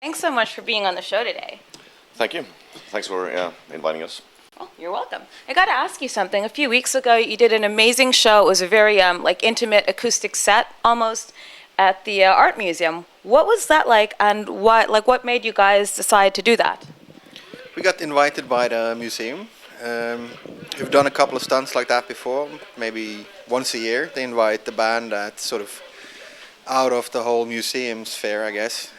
Thanks so much for being on the show today. Thank you. Thanks for inviting us. Oh, you're welcome. I got to ask you something. A few weeks ago, you did an amazing show. It was a very intimate acoustic set almost at the art museum. What was that like, and what made you guys decide to do that? We got invited by the museum. We've done a couple of stunts like that before. Maybe once a year, they invite the band that's sort of out of the whole museum sphere, I guess.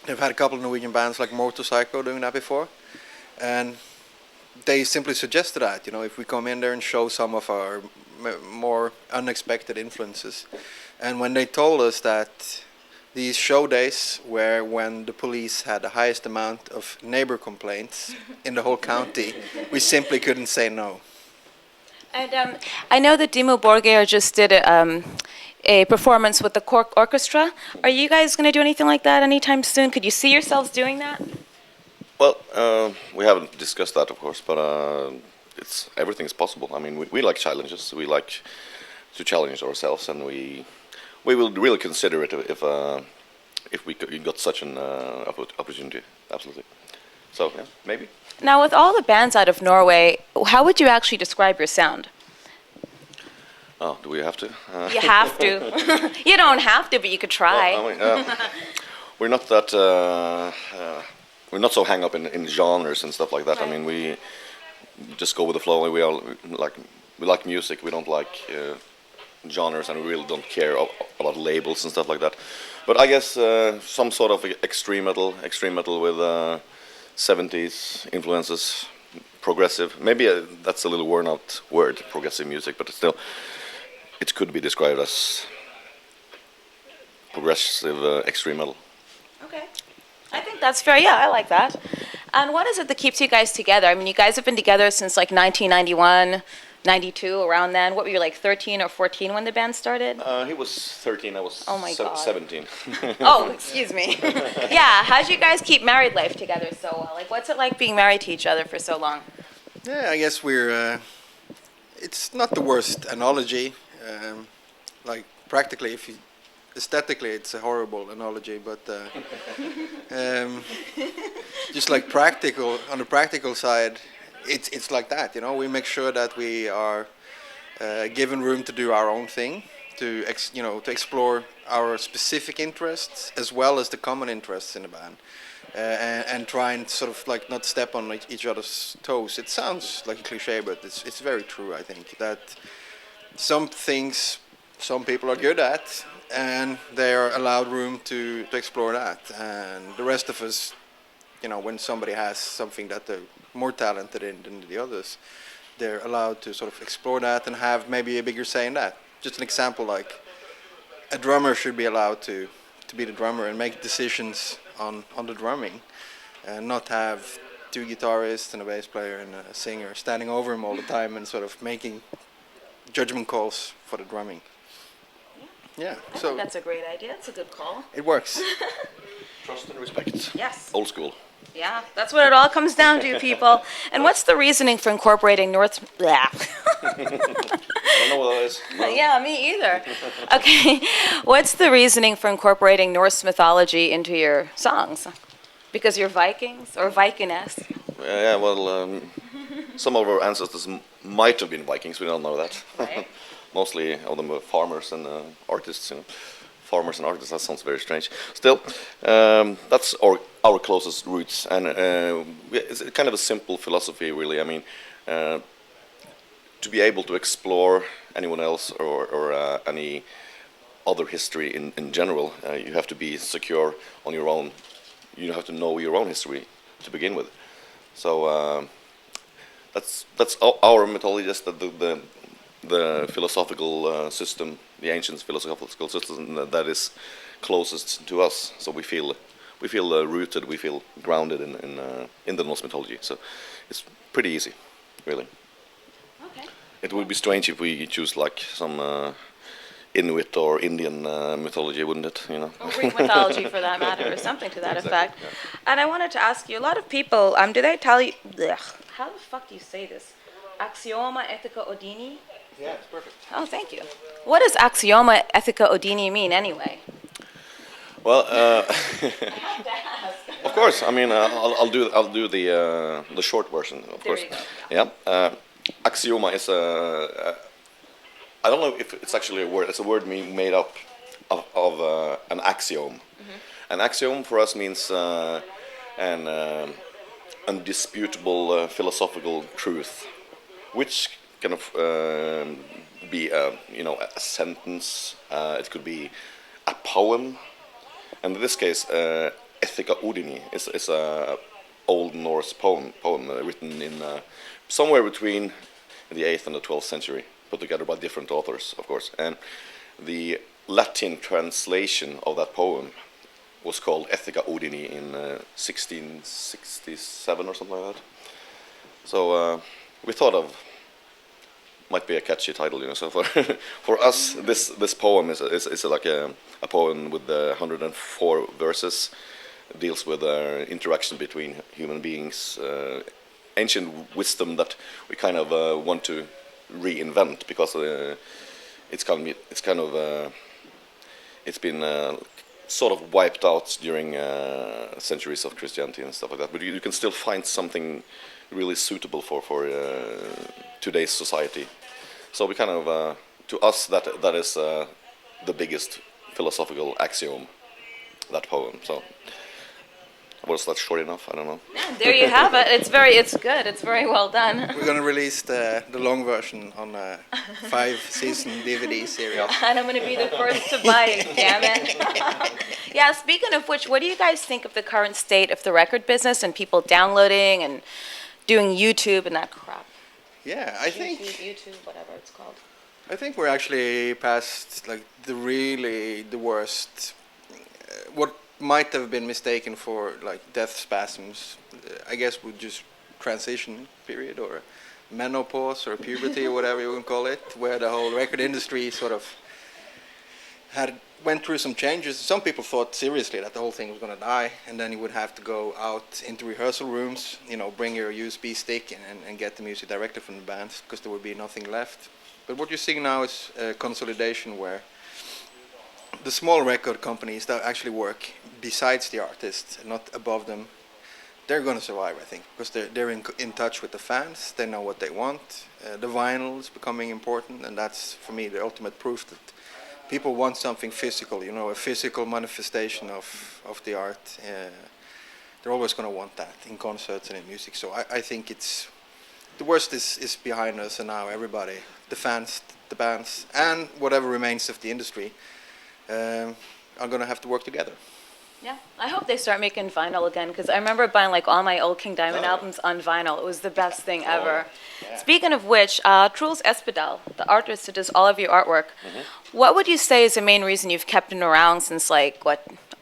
They've had a couple of Norwegian bands like Motorcycle doing that before, and they simply suggested that, if we come in there and show some of our more unexpected influences. And when they told us that these show days were when the police had the highest amount of neighbor complaints in the whole county, we simply couldn't say no. And I know that Dimo Borgir just did a performance with the Cork Orchestra. Are you guys going to do anything like that anytime soon? Could you see yourselves doing that? Well, we haven't discussed that, of course, but everything is possible. I mean, we like challenges. We like to challenge ourselves, and we will really consider it if we got such an opportunity. Absolutely. So yeah, maybe. Now, with all the bands out of Norway, how would you actually describe your sound? Oh, do we have to? You have to. You don't have to, but you could try. Well, I mean, we're not that. We're not so hung up in genres and stuff like that. Right. I mean, we just go with the flow. We like music. We don't like genres, and we really don't care about labels and stuff like that. But I guess some sort of extreme metal with 70s influences, progressive. Maybe that's a little worn out word, progressive music, but still, it could be described as progressive extreme metal. Okay. I think that's fair. Yeah, I like that. And what is it that keeps you guys together? I mean, you guys have been together since like 1991, 92, around then. What were you, like 13 or 14 when the band started? He was 13, I was Oh my God. 17. Oh, excuse me. Yeah, how'd you guys keep married life together so well? Like, what's it like being married to each other for so long? Yeah, I guess we're. It's not the worst analogy. Like practically, aesthetically, it's a horrible analogy, but just like practical on the practical side, it's like that. We make sure that we are given room to do our own thing, to explore our specific interests as well as the common interests in the band. And try and sort of like not step on each other's toes. It sounds like a cliche, but it's very true. I think that some things some people are good at, and they are allowed room to explore that. And the rest of us, when somebody has something that they're more talented in than the others, they're allowed to sort of explore that and have maybe a bigger say in that. Just an example, like a drummer should be allowed to be the drummer and make decisions on the drumming, and not have two guitarists and a bass player and a singer standing over him all the time and sort of making judgment calls for the drumming. Yeah, I think that's a great idea. That's a good call. it works. Trust and respect. Yes. Old school. Yeah, that's what it all comes down to, people. And what's the reasoning for incorporating North... Blah. I don't know what that is. No. Yeah, me either. Okay, what's the reasoning for incorporating Norse mythology into your songs? Because you're Vikings or Viking-esque? Yeah, well, some of our ancestors might have been Vikings. We don't know that. Right. Mostly of them were farmers and artists. Farmers and artists. That sounds very strange. Still, that's our closest roots, and it's kind of a simple philosophy, really. I mean, to be able to explore anyone else or any other history in general, you have to be secure on your own. You have to know your own history to begin with. So that's our mythology. Just the philosophical system, the ancient philosophical system that is closest to us. So we feel rooted, we feel grounded in the Norse mythology. So it's pretty easy, really. Okay. It would be strange if we choose like some Inuit or Indian mythology, wouldn't it? Or Greek mythology, for that matter, or something to that effect. Yeah. And I wanted to ask you, a lot of people, do they tell you... How the fuck do you say this? Axioma ethica odini? Yeah, it's perfect. Oh, thank you. What does axioma ethica odini mean, anyway? Well, have to ask. of course. I mean, I'll do the short version, of There course. you go. Yeah. Axioma is a. I don't know if it's actually a word. It's a word made up of an axiom. An axiom for us means an undisputable philosophical truth, which kind of be a sentence. It could be a poem, and in this case, Ethica Odini is a Old Norse poem written in somewhere between the 8th and the 12th century, put together by different authors, of course. And the Latin translation of that poem was called Ethica Odini in 1667 or something like that. So we thought of might be a catchy title, So for us, this poem is like a poem with 104 verses. It deals with interaction between human beings, ancient wisdom that we kind of want to reinvent because it's been sort of wiped out during centuries of Christianity and stuff like that. But you can still find something really suitable for today's society. So we kind of, to us, that is the biggest philosophical axiom, that poem. So was that short enough? I don't know. Yeah, there you have it. It's good. It's very well done. We're gonna release the long version on a 5-season DVD series. And I'm going to be the first to buy it, damn it. Yeah, speaking of which, what do you guys think of the current state of the record business and people downloading and doing YouTube and that crap? Yeah, I think YouTube, whatever it's called. I think we're actually past like the worst. What might have been mistaken for like death spasms, I guess would just transition period or menopause or puberty or whatever you can call it, where the whole record industry sort of went through some changes. Some people thought seriously that the whole thing was going to die, and then you would have to go out into rehearsal rooms, bring your USB stick and get the music directly from the bands, because there would be nothing left. But what you're seeing now is a consolidation where the small record companies that actually work besides the artists, not above them, they're going to survive, I think, because they're in touch with the fans. They know what they want. The vinyl is becoming important, and that's, for me, the ultimate proof that people want something physical, a physical manifestation of the art. They're always going to want that in concerts and in music. So I think the worst is behind us, and now everybody, the fans, the bands, and whatever remains of the industry, are going to have to work together. Yeah, I hope they start making vinyl again, because I remember buying like all my old King Diamond albums on vinyl. It was the best thing ever. Yeah. Speaking of which, Truls Espedal, the artist who does all of your artwork, what would you say is the main reason you've kept him around since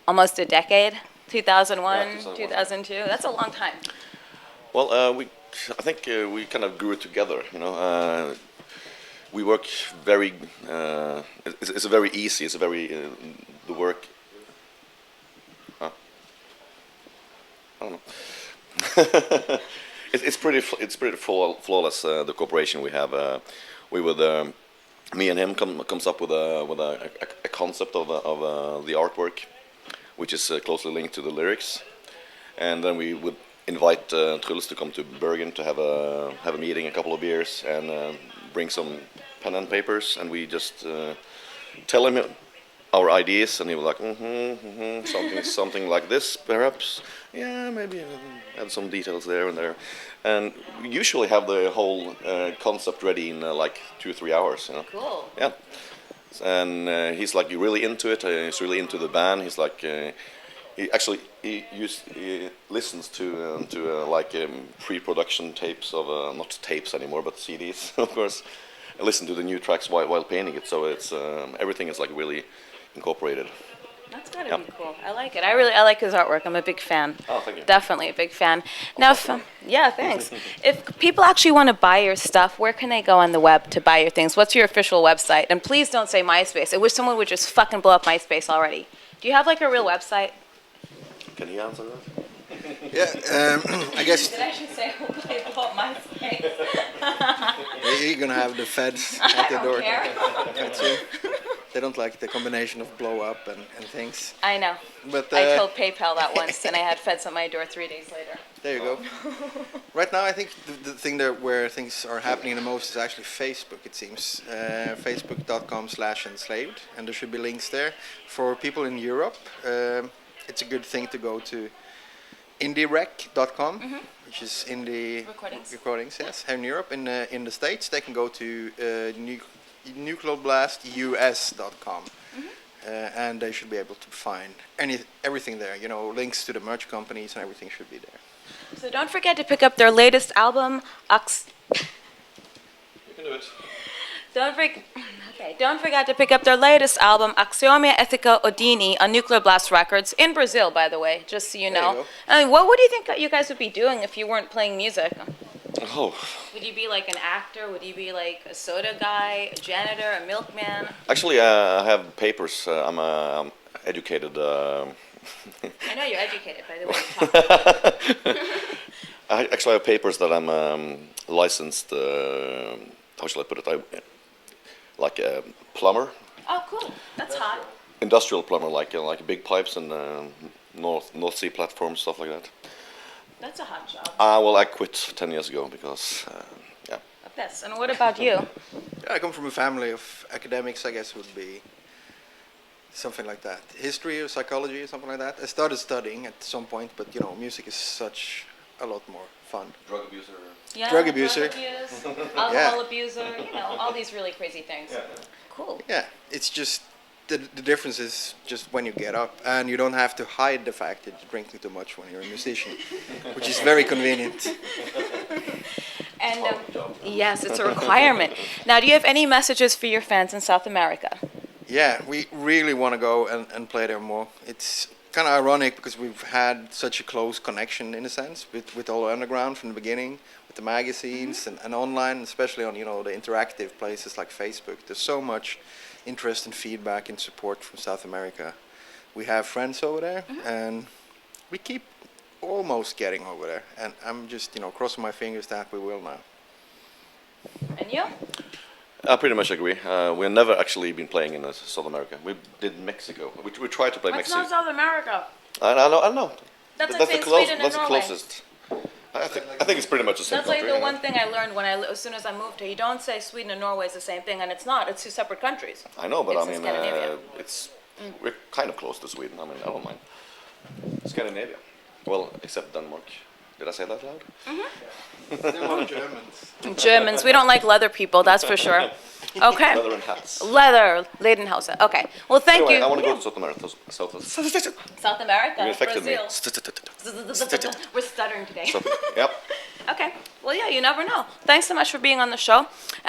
almost a decade? 2001, Yeah, 2002? That's a long time. Well, I think we kind of grew together. We work very. It's a very easy. It's a very the work. I don't know. It's pretty flawless. The cooperation we have. Me and him comes up with a concept of the artwork, which is closely linked to the lyrics, and then we would invite Truls to come to Bergen to have a meeting, a couple of beers, and bring some pen and papers, and we just tell him our ideas, and he was like, something like this, perhaps. Yeah, maybe add some details there and there, and we usually have the whole concept ready in like 2-3 hours. Cool. Yeah, and he's like really into it. He's really into the band. He's like he listens to pre-production tapes of not tapes anymore, but CDs, of course. I listen to the new tracks while painting it, so it's everything is like really incorporated. That's gotta be cool. I like it. I like his artwork. I'm a big fan. Oh, thank you. Definitely a big fan. Now, yeah, thanks. If people actually want to buy your stuff, where can they go on the web to buy your things? What's your official website? And please don't say MySpace. I wish someone would just fucking blow up MySpace already. Do you have like a real website? Can you answer that? Yeah, I guess Did I should say they blow up MySpace? you're gonna have the feds at the door. I don't care. That's it. They don't like the combination of blow up and things. I know. But I told PayPal that once, and I had feds at my door 3 days later. there you go. Right now, I think the thing that where things are happening the most is actually Facebook. It seems facebook.com/enslaved, and there should be links there for people in Europe. It's a good thing to go to indierec.com, which is indie recordings. Yes, here in Europe. In the States, they can go to nuclearblast.us.com. And they should be able to find everything there. You know, links to the merch companies and everything should be there. So don't forget to pick up their latest album, You can do it. Don't forget to pick up their latest album, Axiomia Ethica Odini, on Nuclear Blast Records, in Brazil, by the way, just so you know. go. I mean, what would you think you guys would be doing if you weren't playing music? Oh, Would you be like an actor? Would you be like a soda guy, a janitor, a milkman? actually, I have papers. I'm educated. I know you're educated, by the way. I actually have papers that I'm licensed. How shall I put it? Like a plumber, Oh, cool. That's hot. industrial plumber, like big pipes and North Sea platforms, stuff like that. That's a hot job. Well, I quit 10 years ago because, yeah. A piss. And what about you? Yeah, I come from a family of academics, I guess would be something like that. History or psychology or something like that. I started studying at some point, but you know, music is such a lot more fun. Drug abuser. Yeah, Drug abuser. abuse, alcohol abuser, you know, all these really crazy things. Yeah. Cool. Yeah, it's just the difference is just when you get up, and you don't have to hide the fact that you're drinking too much when you're a musician, which is very convenient. And yes, it's a requirement. Now, do you have any messages for your fans in South America? Yeah, we really want to go and play there more. It's kind of ironic because we've had such a close connection in a sense with all underground from the beginning, with the magazines and online, especially on, you know, the interactive places like Facebook. There's so much interest and feedback and support from South America. We have friends over there, and we keep almost getting over there. And I'm just, you know, crossing my fingers that we will now. And you? I pretty much agree. We've never actually been playing in South America. We did Mexico. We tried to play That's Mexico. not South America. I know. That's like saying Sweden and That's the Norway. closest. I think it's pretty much the same That's like country. the one thing I learned as soon as I moved here. You don't say Sweden and Norway is the same thing, and it's not. It's two separate countries. I know, but It's I in mean, Scandinavia. we're kind of close to Sweden. I mean, I don't mind. Scandinavia. Well, except Denmark. Did I say that loud? There are Germans. Germans, we don't like leather people, that's for sure. Okay. Leather and hats. Leather, Leidenhausen. Okay. Well, thank Anyway, you. I want to go to South America. South America, You infected me. Brazil. We're stuttering today. Yep. Okay. Well, yeah, you never know. Thanks so much for being on the show.